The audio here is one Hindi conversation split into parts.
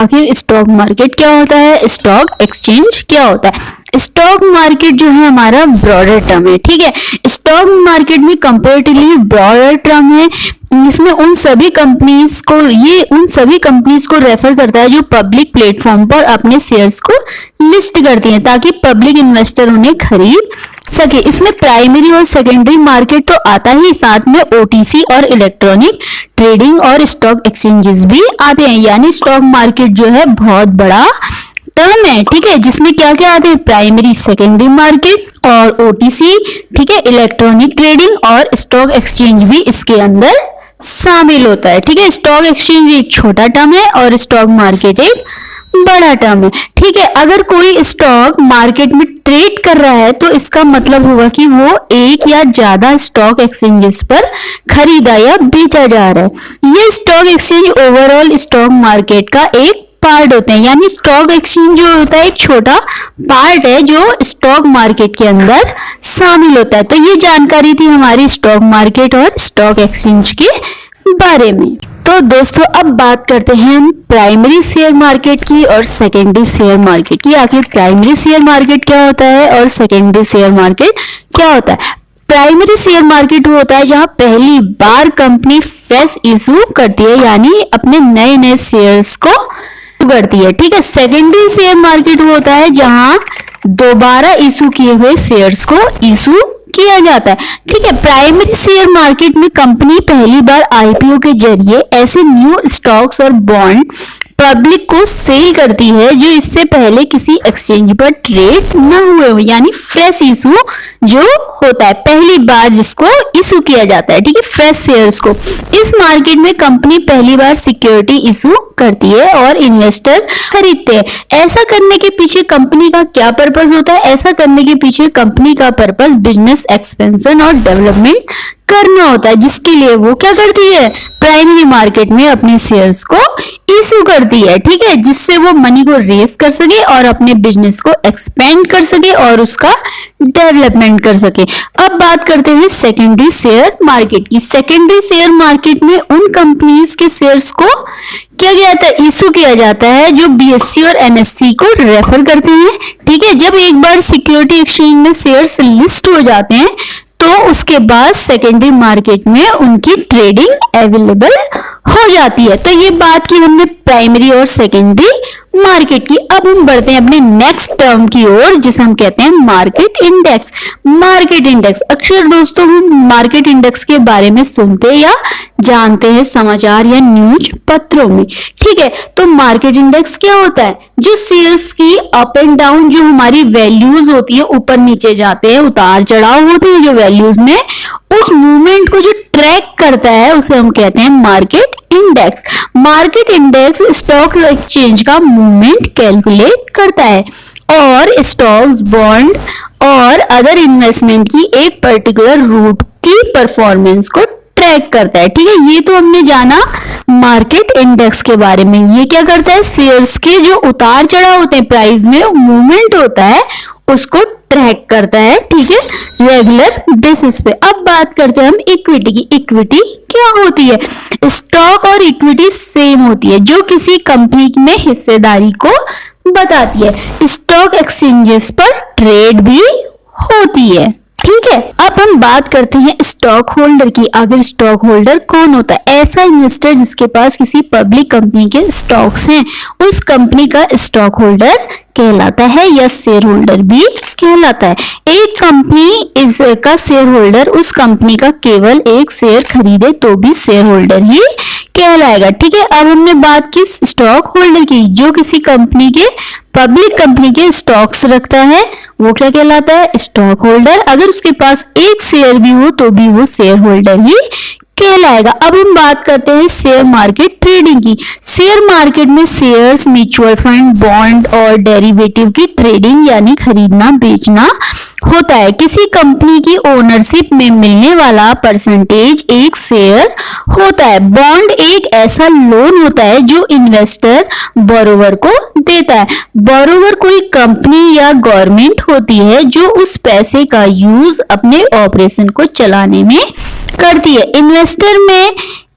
आखिर स्टॉक मार्केट क्या होता है, स्टॉक एक्सचेंज क्या होता है। स्टॉक मार्केट जो है हमारा ब्रॉडर टर्म है, ठीक है। स्टॉक मार्केट में कंपैरेटिवली ब्रॉडर टर्म है। इसमें उन सभी कंपनीज को रेफर करता है जो पब्लिक प्लेटफॉर्म पर अपने शेयर्स को लिस्ट करती हैं ताकि पब्लिक इन्वेस्टर उन्हें खरीद सके। इसमें प्राइमरी और सेकेंडरी मार्केट तो आता ही, साथ में ओटीसी और इलेक्ट्रॉनिक ट्रेडिंग और स्टॉक एक्सचेंजेस भी आते हैं। यानी स्टॉक मार्केट जो है बहुत बड़ा टर्म है, ठीक है, जिसमें क्या क्या आते हैं, प्राइमरी सेकेंडरी मार्केट और ओटीसी, ठीक है, इलेक्ट्रॉनिक ट्रेडिंग और स्टॉक एक्सचेंज भी इसके अंदर शामिल होता है, ठीक है। स्टॉक एक्सचेंज एक छोटा टर्म है और स्टॉक मार्केट एक बड़ा टर्म है, ठीक है। अगर कोई स्टॉक मार्केट में ट्रेड कर रहा है तो इसका मतलब होगा कि वो एक या ज्यादा स्टॉक एक्सचेंजेस पर खरीदा या बेचा जा रहा है। ये stock exchange overall stock market का एक पार्ट होते हैं। यानी स्टॉक एक्सचेंज जो होता है एक छोटा पार्ट है जो स्टॉक मार्केट के अंदर शामिल होता है। तो ये जानकारी थी हमारी स्टॉक मार्केट और स्टॉक एक्सचेंज के बारे में। तो दोस्तों अब बात करते हैं हम प्राइमरी शेयर मार्केट की और सेकेंडरी शेयर मार्केट की। आखिर प्राइमरी शेयर मार्केट क्या होता है और सेकेंडरी शेयर मार्केट क्या होता है। प्राइमरी शेयर मार्केट वो होता है जहां पहली बार कंपनी फ्रेश इशू करती है, यानी अपने नए नए शेयर्स को करती है, ठीक है। सेकेंडरी शेयर मार्केट वो होता है जहां दोबारा इशू किए हुए शेयर्स को इशू किया जाता है, ठीक है। प्राइमरी शेयर मार्केट में कंपनी पहली बार आईपीओ के जरिए ऐसे न्यू स्टॉक्स और बॉन्ड पब्लिक को सेल करती है जो इससे पहले किसी एक्सचेंज पर ट्रेड न हुए हो, यानी फ्रेश इशू जो होता है, पहली बार जिसको इशू किया जाता है, ठीक है, फ्रेश शेयर्स को। इस मार्केट में कंपनी पहली बार सिक्योरिटी इशू करती है और इन्वेस्टर खरीदते हैं। ऐसा करने के पीछे कंपनी का क्या पर्पस होता है, ऐसा करने के पीछे कंपनी का पर्पस बिजनेस एक्सपेंशन और डेवलपमेंट करना होता है, जिसके लिए वो क्या करती है, प्राइमरी मार्केट में अपने शेयर्स को इशू करती है, ठीक है, जिससे वो मनी को रेज कर सके और अपने बिजनेस को एक्सपेंड कर सके और उसका डेवलपमेंट कर सके। अब बात करते हैं सेकेंडरी शेयर मार्केट की। सेकेंडरी शेयर मार्केट में उन कंपनीज के शेयर्स को क्या किया जाता है, इशू किया जाता है जो बीएससी और एनएससी को रेफर करते हैं, ठीक है। जब एक बार सिक्योरिटी एक्सचेंज में शेयर्स लिस्ट हो जाते हैं तो उसके बाद सेकेंडरी मार्केट में उनकी ट्रेडिंग अवेलेबल हो जाती है। तो ये बात की हमने प्राइमरी और सेकेंडरी मार्केट की। अब हम बढ़ते हैं अपने नेक्स्ट टर्म की ओर जिसे हम कहते हैं मार्केट इंडेक्स। मार्केट इंडेक्स अक्सर दोस्तों हम मार्केट इंडेक्स के बारे में सुनते या जानते हैं समाचार या न्यूज पत्रों में, ठीक है। तो मार्केट इंडेक्स क्या होता है, जो शेयर्स की अप एंड डाउन जो हमारी वैल्यूज होती है, ऊपर नीचे जाते हैं, उतार चढ़ाव होते हैं जो वैल्यूज में, उस मूवमेंट को जो ट्रैक करता है उसे हम कहते हैं market index. Market index stock exchange का मूवमेंट कैलकुलेट करता है और स्टॉक्स, बॉन्ड और अदर इन्वेस्टमेंट की एक पर्टिकुलर रूट की परफॉर्मेंस को ट्रैक करता है, ठीक है। ये तो हमने जाना मार्केट इंडेक्स के बारे में। ये क्या करता है, शेयर्स के जो उतार चढ़ाव होते हैं, प्राइस में मूवमेंट होता है, उसको ट्रैक करता है, ठीक है, रेगुलर बेसिस पे। अब बात करते हैं हम इक्विटी की। इक्विटी क्या होती है, स्टॉक और इक्विटी सेम होती है जो किसी कंपनी में हिस्सेदारी को बताती है। स्टॉक एक्सचेंजेस पर ट्रेड भी होती है, ठीक है। अब हम बात करते हैं स्टॉक होल्डर की। आखिर स्टॉक होल्डर कौन होता है, ऐसा इन्वेस्टर जिसके पास किसी पब्लिक कंपनी के स्टॉक्स हैं, उस कंपनी का स्टॉक होल्डर कहलाता है या शेयर होल्डर भी कहलाता है। एक कंपनी इसका शेयर होल्डर उस कंपनी का केवल एक शेयर खरीदे तो भी शेयर होल्डर ही कहलाएगा, ठीक है। अब हमने बात की स्टॉक होल्डर की, जो किसी कंपनी के पब्लिक कंपनी के स्टॉक्स रखता है वो क्या कहलाता है, स्टॉक होल्डर। अगर उसके पास एक शेयर भी हो तो भी वो शेयर होल्डर ही कहलाएगा। अब हम बात करते हैं शेयर मार्केट ट्रेडिंग की। शेयर मार्केट में शेयर्स, म्यूचुअल फंड, बॉन्ड और डेरिवेटिव की ट्रेडिंग यानी खरीदना बेचना होता है। किसी कंपनी की ओनरशिप में मिलने वाला परसेंटेज एक शेयर होता है। बॉन्ड एक ऐसा लोन होता है जो इन्वेस्टर बोरोवर को देता है। बोरोवर कोई कंपनी या गवर्नमेंट होती है जो उस पैसे का यूज अपने ऑपरेशन को चलाने में करती है।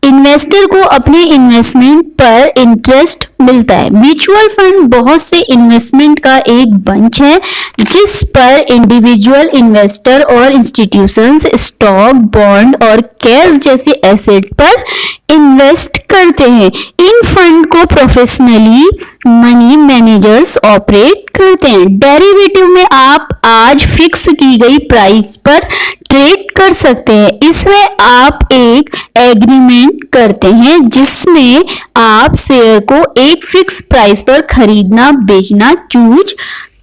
इन्वेस्टर को अपने इन्वेस्टमेंट पर इंटरेस्ट मिलता है। म्यूचुअल फंड बहुत से इन्वेस्टमेंट का एक बंच है जिस पर इंडिविजुअल इन्वेस्टर और इंस्टीट्यूशंस स्टॉक, बॉन्ड और कैश जैसे एसेट पर इन्वेस्ट करते हैं। इन फंड को प्रोफेशनली मनी मैनेजर्स ऑपरेट करते हैं। डेरिवेटिव में आप आज फिक्स की गई प्राइस पर ट्रेड कर सकते हैं। इसमें आप एक एग्रीमेंट करते हैं जिसमें आप शेयर को एक फिक्स प्राइस पर खरीदना बेचना चूज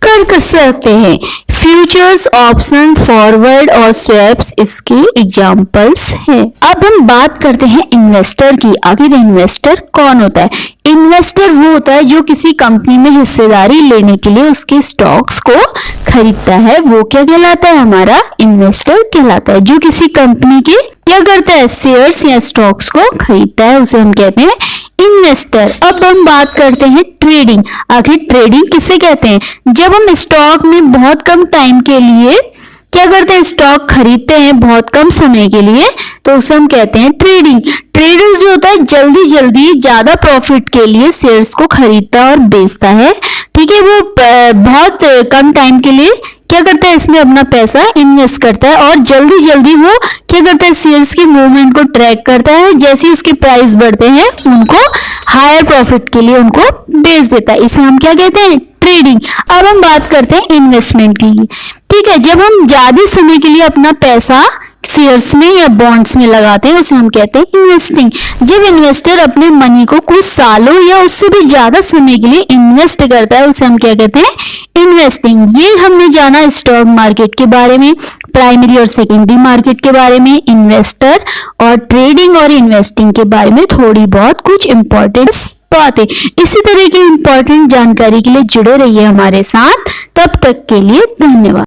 कर सकते हैं। फ्यूचर्स, ऑप्शन, फॉरवर्ड और स्वैप्स इसके एग्जांपल्स हैं। अब हम बात करते हैं इन्वेस्टर की। आखिर इन्वेस्टर कौन होता है? इन्वेस्टर वो होता है जो किसी कंपनी में हिस्सेदारी लेने के लिए उसके स्टॉक्स को खरीदता है। वो क्या कहलाता है? हमारा इन्वेस्टर कहलाता है। जो किसी कंपनी के क्या करता है? शेयर्स या स्टॉक्स को खरीदता है, उसे हम कहते हैं इन्वेस्टर। अब हम बात करते हैं ट्रेडिंग। आखिर ट्रेडिंग किसे कहते हैं? जब हम स्टॉक में बहुत कम टाइम के लिए क्या करते हैं? स्टॉक खरीदते हैं बहुत कम समय के लिए, तो उसे हम कहते हैं ट्रेडिंग। ट्रेडर जो होता है जल्दी जल्दी ज्यादा प्रॉफिट के लिए शेयर्स को खरीदता और बेचता है। ठीक है, वो बहुत कम टाइम के लिए क्या करता है? इसमें अपना पैसा इन्वेस्ट करता है और जल्दी जल्दी वो क्या करता है? शेयर्स की मूवमेंट को ट्रैक करता है। जैसे ही उसके प्राइस बढ़ते हैं उनको हायर प्रॉफिट के लिए उनको बेच देता है। इसे हम क्या कहते हैं? ट्रेडिंग। अब हम बात करते हैं इन्वेस्टमेंट की। ठीक है, जब हम ज्यादा समय के लिए अपना पैसा शेयर्स में या बॉन्ड्स में लगाते हैं उसे हम कहते हैं इन्वेस्टिंग। जब इन्वेस्टर अपने मनी को कुछ सालों या उससे भी ज्यादा समय के लिए इन्वेस्ट करता है उसे हम क्या कहते हैं? इन्वेस्टिंग। ये हमने जाना स्टॉक मार्केट के बारे में, प्राइमरी और सेकेंडरी मार्केट के बारे में, इन्वेस्टर और ट्रेडिंग और इन्वेस्टिंग के बारे में थोड़ी बहुत कुछ इंपॉर्टेंट बातें। इसी तरह की इंपॉर्टेंट जानकारी के लिए जुड़े रहिए हमारे साथ। तब तक के लिए धन्यवाद।